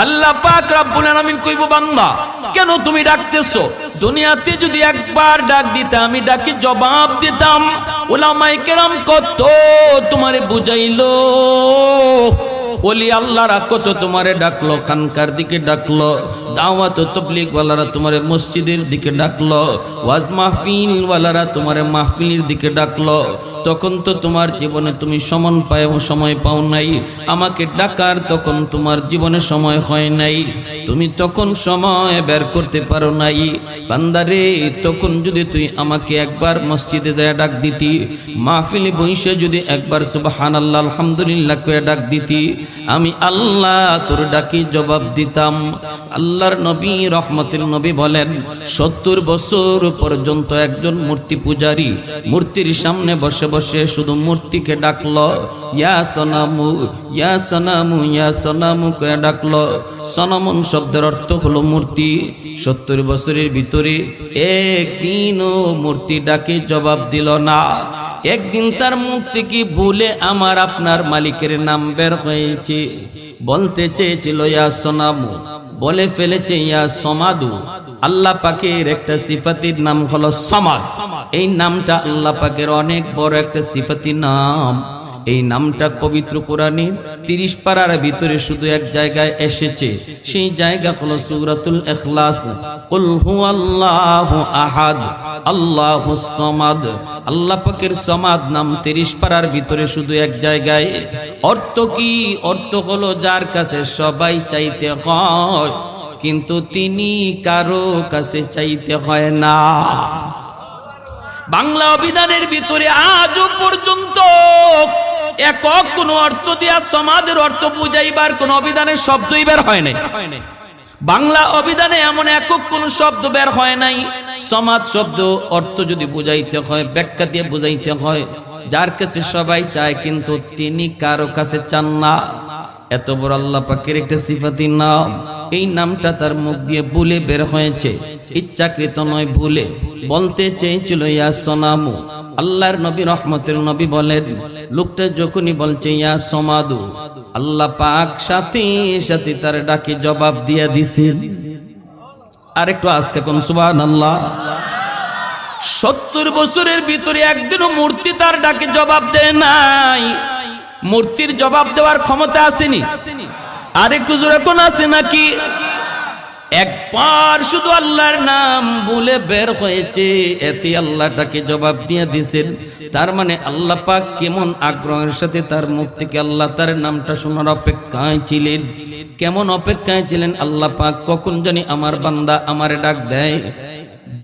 আল্লাহ পাক রব্বুল আলামিন কইব, বান্দা কেন তুমি ডাকতেছো? দুনিয়াতে যদি একবার ডাক দিতে আমি ডাকি জবাব দিতাম। উলামায়ে কেরাম কত তোমারে বুঝাইলো, ওলি আল্লাহরা কত তোমারে ডাকলো, খানকার দিকে ডাকলো, দাওয়াত ও তাবলীগ ওয়ালারা তোমারে মসজিদের দিকে ডাকলো, ওয়াজ মাহফিল ওয়ালারা তোমারে মাহফিলের দিকে ডাকলো। তখন তো তোমার জীবনে তুমি সময় পাও নাই, আমাকে ডাকার তখন তোমার জীবনে সময় হয় নাই, তুমি তখন সময় বের করতে পারো নাই। বান্দারে, তখন যদি তুই আমাকে একবার মসজিদে যায় ডাক দিতি, মাহফিলে বসে যদি একবার সুবহানাল্লাহ আলহামদুলিল্লাহ কয়ে ডাক দিতি, আমি আল্লাহ তোর ডাকি জবাব দিতাম। আল্লাহর নবী রহমতের নবী বলেন, 70 বছর পর্যন্ত একজন মূর্তি পূজারী মূর্তির সামনে বসে বসে শুধু মূর্তিকে ডাকলো, ইয়া সনামু ইয়া সনামু ইয়া সনামু কয়ে ডাকলো। সনামন শব্দের অর্থ হলো মূর্তি। 70 বছরের ভিতরে একদিনও মূর্তি ডাকে জবাব দিল না। একদিন তার মুখ থেকে ভুলে আমার আপনার মালিকের নাম বের হয়েছে। বলতে চেয়েছিল ইয়া সনামু, বলে ফেলেছে ইয়া সমাদু। আল্লাহ পাকের একটা সিফাতির নাম হলো সমাদ। এই নামটা আল্লাহ পাকের অনেক বড় একটা সিফাতি নাম। এই নামটা পবিত্র কোরআনে 30 পারার ভিতরে শুধু এক জায়গায় এসেছে, সেই জায়গা হলো সূরাতুল ইখলাস। কুল হুয়াল্লাহু আহাদ আল্লাহুস সামাদ। আল্লাহ পাকের সমাদ নাম 30 পারার ভিতরে শুধু এক জায়গায়। অর্থ কি? অর্থ হলো যার কাছে সবাই চাইতে হয়, কিন্তু তিনি কারো কাছে চাইতে হয় না। বাংলা অভিধানের ভিতরে আজও পর্যন্ত একক কোন অর্থ দিয়া সমাদের অর্থ বুঝাইবার কোন অভিধানের শব্দই বের হয় নাই। বাংলা অভিধানে এমন একক কোন শব্দ বের হয় নাই। সমাদ শব্দ অর্থ যদি বুঝাইতে হয়, ব্যাখ্যা দিয়ে বুঝাইতে হয়, যার কাছে সবাই চায় কিন্তু তিনি কারো কাছে চান না। এত বড় আল্লাহ পাকের একটা সিফাতি নাম। এই নামটা তার মুখ দিয়ে ভুলে বের হয়েছে, ইচ্ছাকৃত নয়, ভুলে বলতে চেয়েছিল ইয়া সনামু। আল্লাহর নবী রহমতের নবী বলেন, লোকটা যখনই বলছে ইয়া সমাদু, আল্লাহ পাক সাথে সাথে তার ডাকে জবাব দিয়া দিছেন। আর একটু আস্তে কোন সুবহানাল্লাহ। 70 বছরের ভিতরে একদিনও মূর্তি তার ডাকে জবাব দেয় নাই। মূর্তির জবাব দেওয়ার ক্ষমতা আসেনি? আর একটু জোরে কোন আছে নাকি? একবার শুধু আল্লাহর নাম বলে বের হয়েছে, এতে আল্লাহটাকে জবাব দিয়ে দিয়েছেন। তার মানে আল্লাহ পাক কেমন আগ্রহের সাথে তার মুখ থেকে আল্লাহ তার নামটা শোনার অপেক্ষায় ছিলেন। কেমন অপেক্ষায় ছিলেন আল্লাহ পাক, কখন জানি আমার বান্দা আমারে ডাক দেয়।